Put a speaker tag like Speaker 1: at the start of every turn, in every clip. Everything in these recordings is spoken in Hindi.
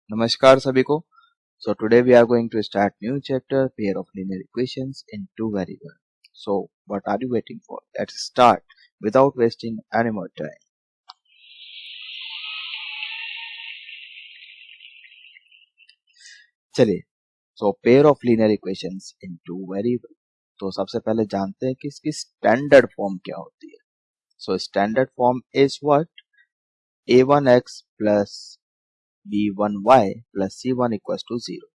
Speaker 1: नमस्कार सभी को। So today we are going to start new chapter, pair of linear equations in two variables. So what are you waiting for? Let's start without wasting any more time. चलिए, so pair of linear equations in two variables. तो सबसे पहले जानते हैं कि इसकी स्टैंडर्ड फॉर्म क्या होती है. So standard form is what? a1x plus b1y plus c1 equals to 0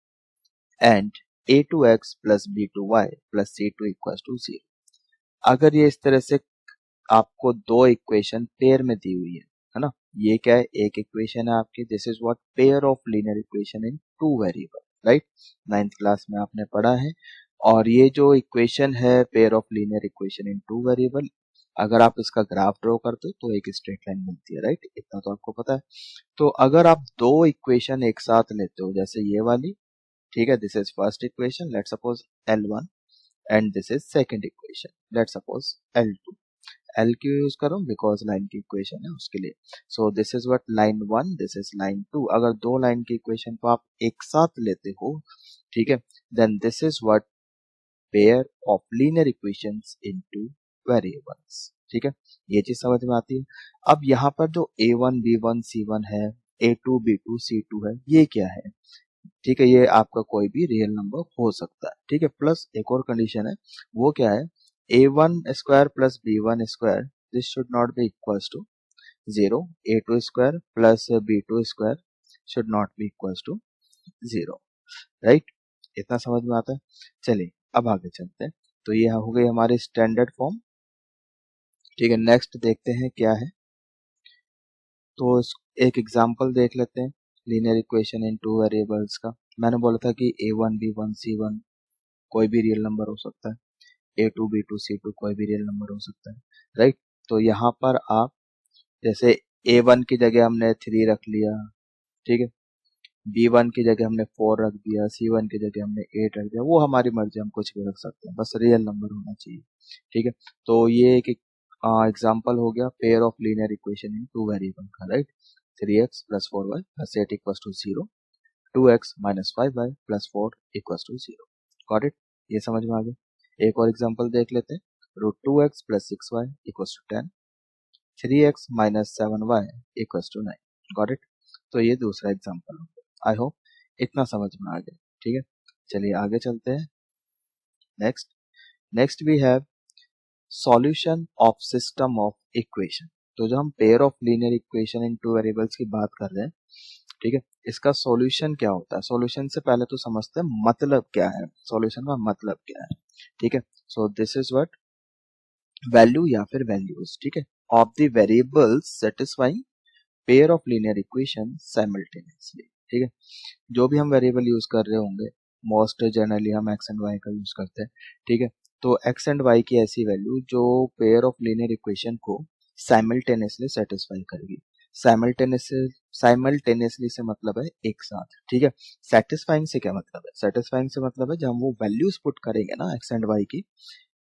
Speaker 1: and a2x plus b2y plus c2 equals to 0. अगर ये इस तरह से आपको दो इक्वेशन पेयर में दी हुई है ना, ये क्या है, एक इक्वेशन है आपकी. This is what pair of linear equation in two variable, right. 9th class में आपने पढ़ा है. और ये जो इक्वेशन है pair of linear equation in two variable, अगर आप इसका ग्राफ ड्रॉ करते हो तो एक स्ट्रेट लाइन मिलती है, राइट. इतना तो आपको पता है. तो अगर आप दो इक्वेशन एक साथ लेते हो, जैसे ये वाली, ठीक है, this is first equation, let suppose L1 and this is second equation, let suppose L2. L क्यों यूज करूं? बिकॉज लाइन की इक्वेशन है उसके लिए. सो this is what line 1, this is line 2. अगर दो लाइन की इक्वेशन को आप एक साथ लेते हो, ठीक है, then this is what pair of linear equations in two variables. ठीक है, ये चीज समझ में आती है. अब यहाँ पर जो a1 b1 c1 है, a2 b2 c2 है, ये क्या है? ठीक है, ये आपका कोई भी रियल नंबर हो सकता है. ठीक है, प्लस एक और कंडीशन है, वो क्या है? a1 square plus b1 square, this should not be equals to 0. a2 square plus b2 square should not be equals to 0, right. इतना समझ में आता है. चलिए अब आगे चलते हैं. तो ये हो गई हमारी स्टैंडर्ड फॉर्म. ठीक है, नेक्स्ट देखते हैं क्या है. तो एक एग्जांपल देख लेते हैं linear equation in two variables का. मैंने बोला था कि a1 b1 c1 कोई भी रियल नंबर हो सकता है, a2 b2 c2 कोई भी रियल नंबर हो सकता है, राइट. तो यहाँ पर आप जैसे a1 की जगह हमने 3 रख लिया, ठीक है, b1 की जगह हमने 4 रख दिया, c1 की जगह हमने 8 रख दिया, वो हमारी मर्जी, हम कुछ भी रख सकते हैं, बस रियल नंबर होना चाहिए. ठीक है, तो ये एक एग्जाम्पल हो गया pair of linear equation in two variable का, right. 3x plus 4y plus 8 equals to 0, 2x minus 5y plus 4 equals to 0. Got it? ये समझ में आ गया. एक और एग्जांपल देख लेते हैं. √2x plus 6y equals to 10, 3x minus 7y equals to 9. Got it? तो ये दूसरा एग्जांपल हो गया. आई होप इतना समझ में आ गया. ठीक है, चलिए आगे चलते हैं. Next we have solution of system of equation. तो जो हम pair of linear equation in two variables की बात कर रहे हैं, ठीक है, इसका सॉल्यूशन क्या होता है? सॉल्यूशन से पहले तो समझते हैं मतलब क्या है, सॉल्यूशन का मतलब क्या है. ठीक है, so this is what value या फिर वैल्यूज, ठीक है, of the variables satisfying pair of linear equation simultaneously. ठीक है, जो भी हम वेरिएबल यूज कर रहे होंगे, मोस्ट जनरली हम एक्स एंड वाई का यूज करते हैं. ठीक है, तो एक्स एंड वाई की ऐसी वैल्यू जो पेयर ऑफ लीनियर इक्वेशन को साइमल्टेनियसली सेटिस्फाई करेगी. साइमल्टेनियसली से मतलब है एक साथ. ठीक है, सेटिस्फाइंग से क्या मतलब है? सेटिस्फाइंग से मतलब है जब हम वो वैल्यूज पुट करेंगे ना एक्स एंड वाई की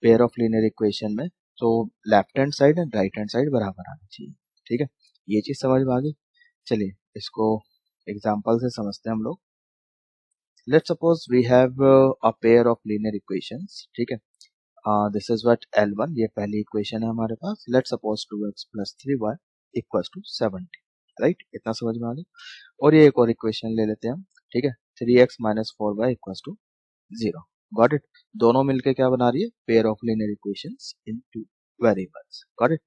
Speaker 1: पेयर ऑफ लीनियर इक्वेशन में, तो left hand side and right hand side बराबर आनी चाहिए. ठीक है, ये चीज समझ में आ गई. चलिए इसको एग्जाम्पल से समझते हैं हम लोग. Let's suppose we have a pair of linear equations. ठीक है, दिस इज व्हाट L1, ये पहली इक्वेशन है हमारे पास. Let's suppose 2x plus 3y equals to 70, right. इतना समझ में आ गया. और ये एक और इक्वेशन ले लेते हैं हम. ठीक है, 3x minus 4y equals to 0. Got it. दोनों मिलके क्या बना रही है? Pair of linear equations in two variables. Got it.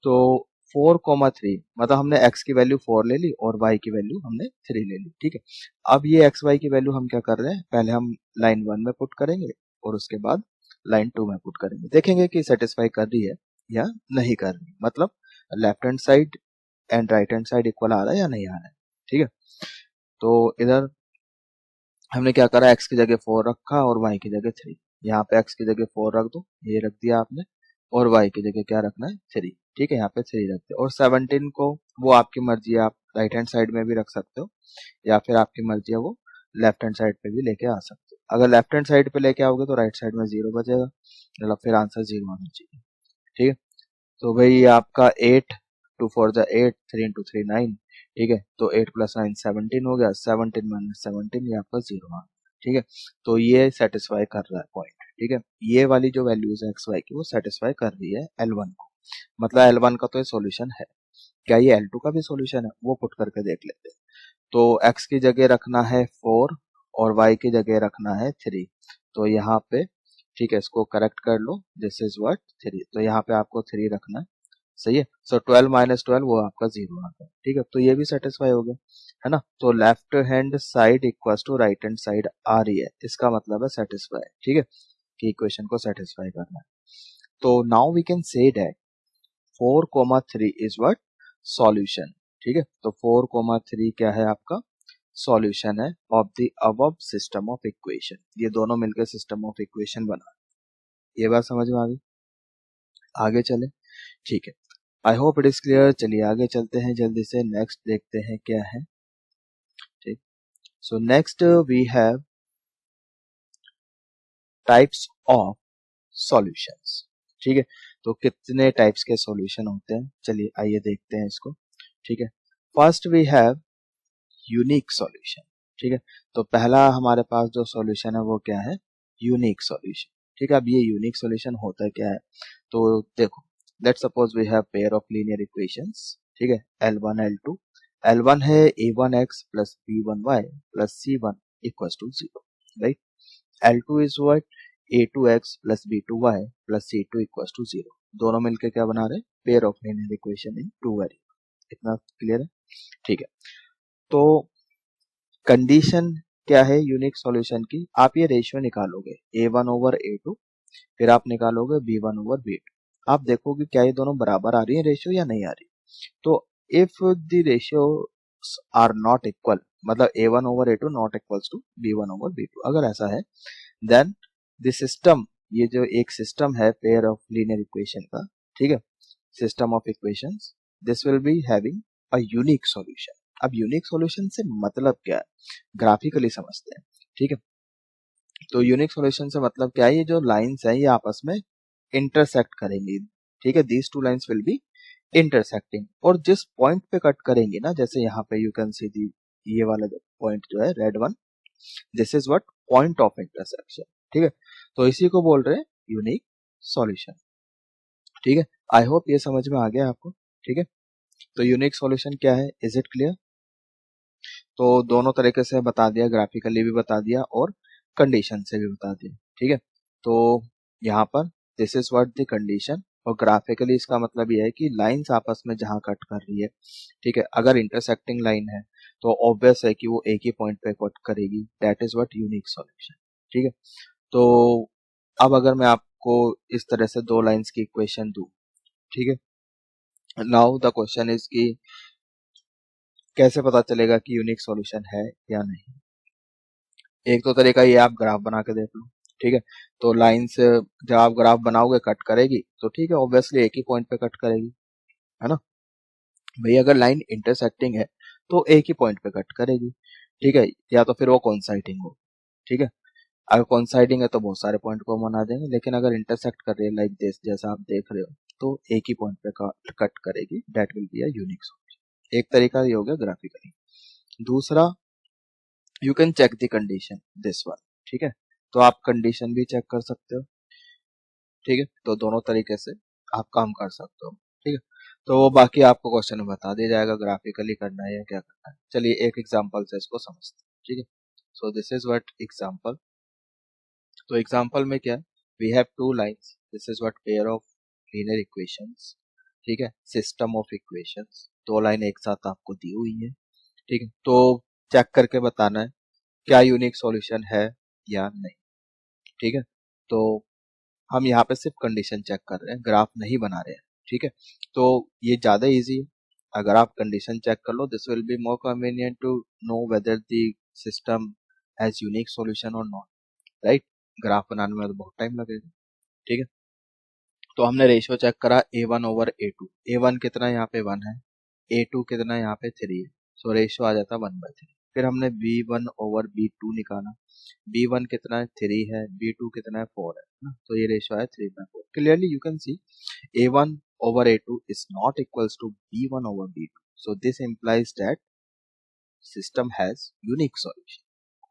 Speaker 1: तो 4,3 मतलब हमने x की वैल्यू 4 ले ली और y की वैल्यू हमने 3 ले ली. ठीक है, अब ये x y की वैल्यू हम क्या कर रहे हैं? पहले हम लाइन 1 में पुट करेंगे और उसके बाद लाइन 2 में पुट करेंगे. देखेंगे कि सेटिस्फाई कर रही है या नहीं कर रही, मतलब left hand side and right hand side equal आ रहा है या नहीं आ रहा है. ठीक है, तो इधर हमने क्या करा, x की जगह 4 रखा और y की जगह 3. यहाँ पे x की जगह 4 रख दो, ये रख दिया आपने, और y की जगह क्या रखना है? 3. ठीक है, यहाँ पे 3 रखते. और 17 को वो आपकी मर्जी है, आप राइट हैंड साइड में भी रख सकते हो या फिर आपकी मर्जी है वो लेफ्ट हैंड साइड पे भी लेके आ सकते हो. अगर लेफ्ट हैंड साइड पे लेके आओगे तो राइट साइड में 0 बचेगा, मतलब फिर आंसर 0 आना चाहिए. ठीक है, तो भाई आपका 8 टू फोर जा 8, 3 इंटू 3 9, ठीक है। तो 8 प्लस 9 17 हो गया, 17 माइनस 17 ये आपका 0 आ गया, ठीक है। तो ये सेटिस्फाई कर रहा है पॉइंट, ठीक है। ये वाली जो वैल्यूज है एक्स वाई की वो सेटिस्फाई कर रही है L1 को, मतलब L1 का तो ये सॉल्यूशन है। क्या ये L2 का भी सॉल्यूशन है, वो पुट करके देख लेते हैं। तो x की जगह रखना है 4 और y की जगह रखना है 3, तो यहाँ पे ठीक है इसको करेक्ट कर लो, दिस इज व्हाट 3, तो यहाँ पे आपको 3 रखना है, सही है। सो 12 माइनस 12 वो आपका 0 आता है, ठीक है। तो ये भी सेटिस्फाई हो गया, है ना। तो left hand side equals to right hand side आ रही है, इसका मतलब है सेटिस्फाई, ठीक है, कि इक्वेशन को सेटिस्फाई करना है। तो now we can say that 4,3 is what solution, ठीक है। तो 4,3 क्या है आपका सॉल्यूशन है of the above system of equation, ये दोनों मिलकर सिस्टम ऑफ इक्वेशन बना। ये बात समझ में आ गई, आगे चले, ठीक है। I hope it is clear. चलिए आगे चलते हैं जल्दी से, नेक्स्ट देखते हैं क्या है, ठीक। So next we have types of solutions, ठीक है। तो कितने टाइप्स के सॉल्यूशन होते हैं, चलिए आइए देखते हैं इसको, ठीक है। First we have unique solution, ठीक है। तो पहला हमारे पास जो सॉल्यूशन है वो क्या है, यूनिक सॉल्यूशन, ठीक है। अब ये यूनिक सॉल्यूशन होता क्या है, तो देखो let's suppose we have pair of linear equations, ठीक है, L1 L2। L1 है a1x plus b1y plus c1 equals to 0, right. L2 is what a2x plus b2y plus c2 equals to 0, दोनों मिलकर क्या बना रहे हैं, pair of linear equation in two variable. इतना क्लियर है, ठीक है। तो कंडीशन क्या है यूनिक सॉल्यूशन की, आप ये रेशियो निकालोगे a1 ओवर a2, फिर आप निकालोगे b1 ओवर b2, आप देखोगे क्या ये दोनों बराबर आ रही है रेशियो या नहीं आ रही। तो if the ratio are not equal, मतलब a1 over a2 not equals to b1 over b2, अगर ऐसा है देन द सिस्टम, ये जो एक सिस्टम है पेयर ऑफ लीनियर इक्वेशन का, ठीक है, system of equations, this will be having a unique solution. अब यूनिक सॉल्यूशन से मतलब क्या है, ग्राफिकली समझते हैं, ठीक है। तो यूनिक सॉल्यूशन से मतलब क्या है, ये जो लाइंस है ये आपस में इंटरसेक्ट करेंगी, ठीक है, these two lines will be intersecting, और जिस पॉइंट पे कट करेंगे ना, जैसे यहाँ पे यू कैन सी दी ये वाला पॉइंट जो है red one, this is what point of intersection, ठीक है। तो इसी को बोल रहे हैं यूनिक सॉल्यूशन, ठीक है। आई होप ये समझ में आ गया आपको, ठीक है। तो यूनिक सॉल्यूशन क्या है, इज इट क्लियर। तो दोनों तरीके से बता दिया, ग्राफिकली भी बता दिया और कंडीशन से भी बता दिया, ठीक है। तो यहाँ पर this is what the condition, और ग्राफिकली इसका मतलब ये है कि लाइंस आपस में जहां कट कर रही है, ठीक है, अगर इंटरसेक्टिंग लाइन है तो ऑब्वियस है कि वो एक ही पॉइंट पे कट करेगी, that is what unique solution, ठीक है। तो अब अगर मैं आपको इस तरह से दो लाइंस की इक्वेशन दूं, ठीक है, नाउ द क्वेश्चन इज कि कैसे पता चलेगा कि यूनिक सॉल्यूशन है या नहीं। एक तो तरीका ये, आप ग्राफ बना के देख लो, ठीक है। तो लाइन से जब आप ग्राफ बनाओगे कट करेगी तो ठीक है, ऑब्वियसली एक ही पॉइंट पे कट करेगी, है ना। भाई अगर लाइन इंटरसेक्टिंग है तो एक ही पॉइंट पे कट करेगी, ठीक है, या तो फिर वो कॉन्साइडिंग हो, ठीक है। अगर कॉन्साइडिंग है तो बहुत सारे पॉइंट को बना देंगे, लेकिन अगर इंटरसेक्ट कर रही है लाइक दिस जैसा आप देख रहे हो तो एक ही पॉइंट पे कट करेगी, that will be a unique solution. एक तरीका ये हो गया ग्राफिकली। दूसरा, you can check the condition, this one, ठीक है। तो आप कंडीशन भी चेक कर सकते हो, ठीक है। तो दोनों तरीके से आप काम कर सकते हो, ठीक है। तो वो बाकी आपको क्वेश्चन में बता दिया जाएगा ग्राफिकली करना है या क्या करना है। चलिए एक एग्जांपल से इसको समझते हैं, ठीक है। So this is what example. तो एग्जांपल में क्या है, we have two lines, this is what pair of linear equations, ठीक है, सिस्टम ऑफ इक्वेशंस, दो लाइन एक साथ आपको दी हुई है, ठीक है। तो चेक करके बताना है क्या यूनिक सॉल्यूशन है या नहीं, ठीक है। तो हम यहाँ पे सिर्फ कंडीशन चेक कर रहे हैं, ग्राफ नहीं बना रहे हैं, ठीक है। तो ये ज्यादा इजी है, अगर आप कंडीशन चेक कर लो this will be more convenient to know whether the system has unique solution और नॉट, राइट। ग्राफ बनाने में तो बहुत टाइम लगेगा, ठीक है। तो हमने रेशियो चेक करा a1 ओवर a2, a1 कितना यहाँ पे 1 है, a2 कितना यहाँ पे 3 है, सो रेशियो आ जाता 1/3। फिर हमने b1 ओवर b2 निकाला, b1 कितना है 3 है, b2 कितना है 4 है ना, तो ये रेशियो है 3/4। Clearly you can see a1 over A2 is not equals to B1 over B2. So this implies that system has unique solution,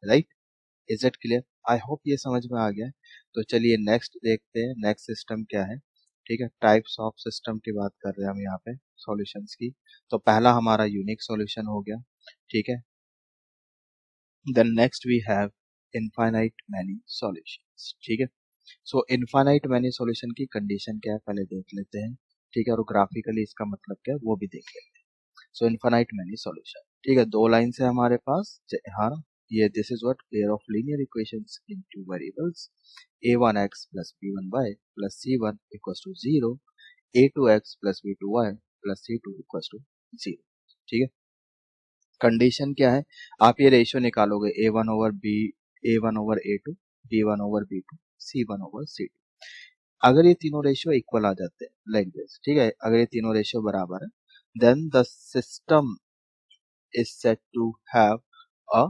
Speaker 1: right? Is it clear? I hope ये समझ में आ गया है। तो चलिए नेक्स्ट देखते हैं, नेक्स्ट सिस्टम क्या है। ठीक है, टाइप्स ऑफ सिस्टम की बात कर रहे हैं हम यहाँ पे सॉल्यूशंस की। तो पहला हमारा यूनिक सॉल्यूशन हो गया, ठीक है। Then next we have infinite many solutions, ठीक है। सो इनफाइनाइट मैनी सॉल्यूशन की कंडीशन क्या है पहले देख लेते हैं, ठीक है, और ग्राफिकली इसका मतलब क्या है वो भी देख लेते हैं। सो इनफाइनाइट मैनी सॉल्यूशन, ठीक है, दो लाइन है हमारे पास। हाँ, ये this is what pair of linear equations in two variables a1x plus b1y plus c1 equals to 0, a2x plus b2y plus c2 equals to 0, ठीक है। कंडीशन क्या है, आप ये रेशियो निकालोगे a1 over b, a1 over a2, b1 over b2, c1 over c2। अगर ये तीनों रेशियो इक्वल आ जाते हैं लाइक दिस, ठीक है, अगर ये तीनों रेशियो बराबर है, then the system is set to have a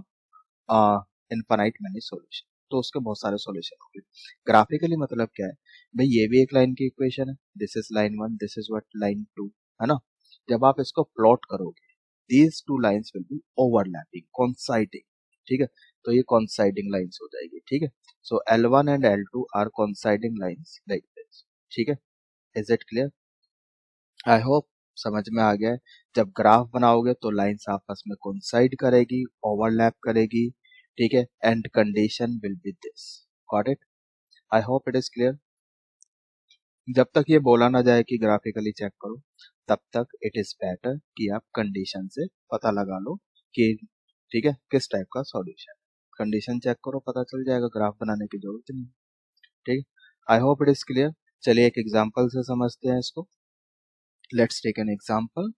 Speaker 1: infinite many solution. तो उसके बहुत सारे सॉल्यूशन होंगे। ग्राफिकली मतलब क्या है भाई, ये भी एक लाइन की इक्वेशन है, this is line 1, this is what line 2, है ना। जब आप इसको प्लॉट करोगे, these two lines will be overlapping, coinciding, ठीक है। तो ये कोइंसाइडिंग लाइंस हो जाएगी, ठीक है। So L1 and L2 are coinciding lines like this, ठीक है। Is it clear? I hope समझ में आ गया है। जब ग्राफ बनाओगे तो लाइंस आपस में कोइंसाइड करेगी, ओवरलैप करेगी, ठीक है, and condition will be this. Got it? I hope it is clear. जब तक ये बोला ना जाए कि ग्राफिकली चेक करो, तब तक इट इज बेटर कि आप कंडीशन से पता लगा लो कि ठीक है किस टाइप का सॉल्यूशन। कंडीशन चेक करो, पता चल जाएगा, ग्राफ बनाने की जरूरत नहीं, ठीक है। I hope it is clear. चलिए एक एग्जांपल से समझते हैं इसको। Let's take an example.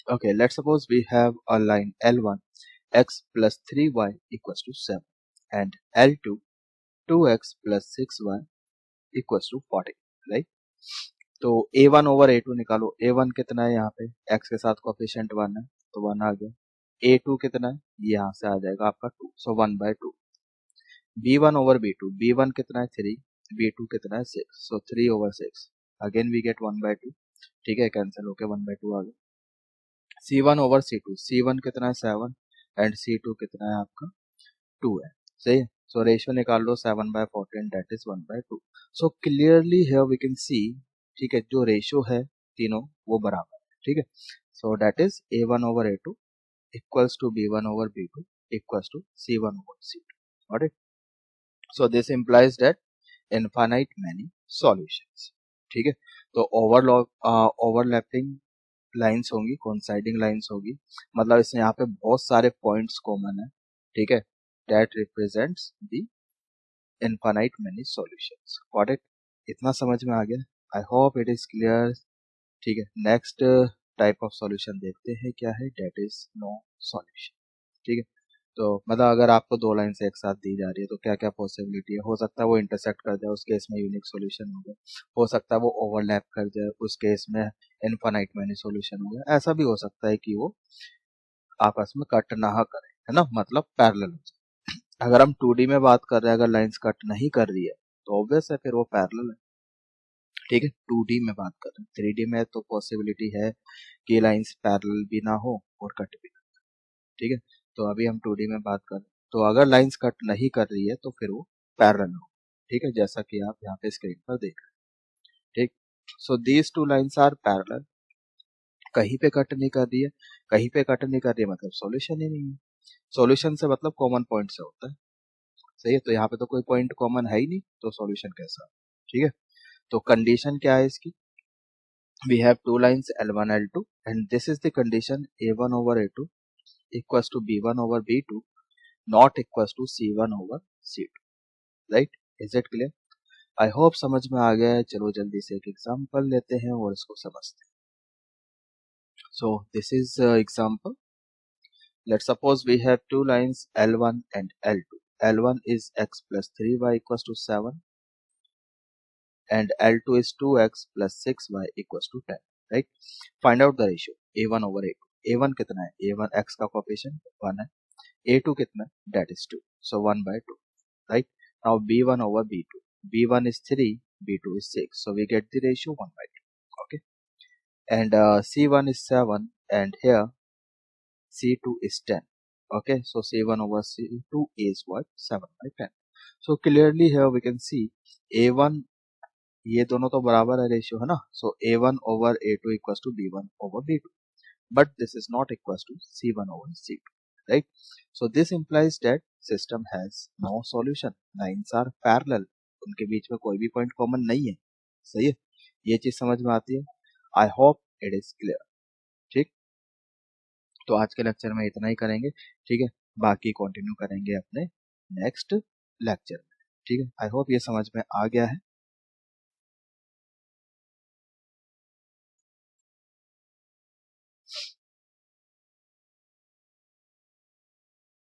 Speaker 1: Okay, let's suppose we have a line L1 x plus 3y equals to 7 and L2 2x plus 6y equals to 40, right? तो A1 ओवर A2 निकालो। A1 कितना है यहाँ पे, x के साथ कोफिशिएंट 1 है तो 1 आ गया। A2 कितना है, ये यहाँ से आ जाएगा आपका 2, सो 1/2। B1 ओवर B2, B1 कितना है 3, B2 कितना है 6, सो 3 ओवर 6, अगेन वी गेट 1/2, ठीक है, कैंसिल होके 1/2 आ गया। C1 ओवर C2, C1 कितना है 7 एंड C2 कितना है आपका 2 है, सही है। सो रेशियो निकाल लो 7/14, that is 1/2। So clearly here we can see, ठीक है, जो रेशियो है तीनों वो बराबर है, ठीक है। So that is A1 over A2 equals to B1 over B2 equals to C1 over C2। Got it? So this implies that infinite many solutions, ठीक है। तो ओवरलैपिंग लाइंस होंगी, कोइंसाइडिंग लाइंस होगी, मतलब इसमें यहाँ पे बहुत सारे पॉइंट्स कॉमन है, ठीक है, that represents the infinite many solutions. Got it? इतना समझ में आ गया? आई होप इट इज क्लियर, ठीक है। नेक्स्ट टाइप ऑफ सॉल्यूशन देखते हैं क्या है, दैट इज नो सॉल्यूशन, ठीक है। तो मतलब अगर आपको दो लाइन से एक साथ दी जा रही है तो क्या क्या पॉसिबिलिटी है, हो सकता है वो इंटरसेक्ट कर जाए, उस केस में यूनिक सॉल्यूशन होगा, हो सकता है वो ओवरलैप कर जाए, उस केस में इनफाइनाइट मैनी सॉल्यूशन होगा, ऐसा भी हो सकता है कि वो आपस में कट ना करे, है ना, मतलब पैरेलल हो जाए। अगर हम 2D में बात कर रहे हैं, अगर लाइंस कट नहीं कर रही है तो ऑब्वियस है फिर वो पैरेलल है, ठीक है। 2D में बात कर रहे हैं, 3D में तो पॉसिबिलिटी है कि लाइंस पैरेलल भी ना हो और कट भी ना, ठीक है। तो अभी हम 2D में बात कर रहे हैं, तो अगर लाइंस कट नहीं कर रही है तो फिर वो पैरेलल हो, ठीक है, जैसा कि आप यहाँ पे स्क्रीन पर देख रहे हैं, ठीक। So these two lines are parallel, कहीं पे कट नहीं कर रही है, कहीं पे कट नहीं कर रही है, मतलब सॉल्यूशन ही नहीं है। सॉल्यूशन से मतलब कॉमन पॉइंट से होता है, सही है। तो यहाँ पे तो कोई पॉइंट कॉमन है ही नहीं, तो सॉल्यूशन कैसा, ठीक है। तो कंडीशन क्या है इसकी, we have two lines L1 L2 and this is the condition A1 over A2 equals to B1 over B2 not equals to C1 over C2, right? Is it clear? I hope समझ में आ गया है। चलो जल्दी से एक एग्जांपल लेते हैं और इसको समझते हैं। So this is example. Let's suppose we have two lines L1 and L2. L1 is x plus 3y equals to 7 and L2 is 2x plus 6y equals to 10, right? Find out the ratio A1 over A2. A1 कितना है, A1 x का कोफिशिएंट 1 है, A2 कितना है, that is 2, so 1/2, right? Now B1 over B2. B1 is 3 B2 is 6. So we get the ratio 1/2. Okay. And C1 is 7 and here C2 is 10. Okay. So C1 over C2 is what? 7/10. So clearly here we can see A1 ये दोनों तो बराबर है रेशियो है ना. So A1 over A2 equals to B1 over B2. But this is not equals to C1 over C2. Right? So this implies that system has no solution. Lines are parallel. उनके बीच में कोई भी पॉइंट कॉमन नहीं है. सही है. ये चीज समझ में आती है. I hope it is clear. ठीक. तो आज के लेक्चर में इतना ही करेंगे. ठीक है. बाकी कंटिन्यू करेंगे अपने नेक्स्ट लेक्चर में. ठीक है. आई होप ये समझ में आ गया है.